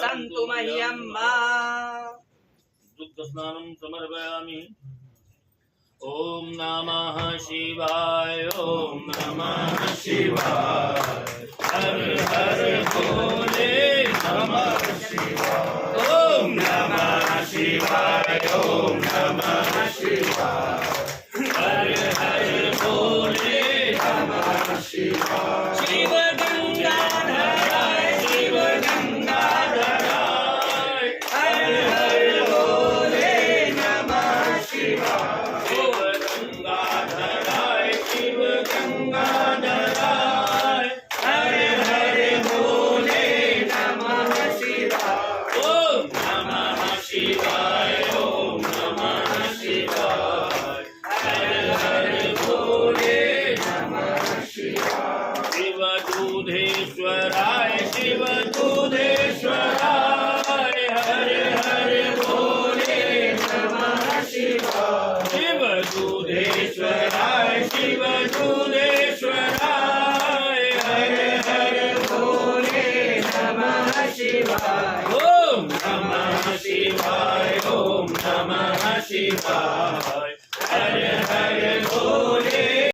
क्षन्तु मह्यं मा दुग्धस्नानं समर्पयामि। ओम नमः शिवाय, ओम नमः शिवाय, हर हर भोले नमः शिवाय। ओम नमः शिवाय, ओम नमः शिवाय, हर हर भोले नमः शिवाय। शिव गंगाधराय, शिव गंगाधराय, हर हर भोले नमः शिवाय। शिव गंगाधराय, हर हर भोले नमः शिवाय। ओम नमः शिवाय, ओम नमः शिवाय, हर हर भोले नमः शिवाय। शिव दूधेश्वराय, शिव दूधेश्वराय, हर हर भोले नमः शिवाय। शिव दूधेश्वराय, शिव दूधेश्वराय, हर हर भोले नमः शिवाय। ओम नमः शिवाय, ओम नमः शिवाय,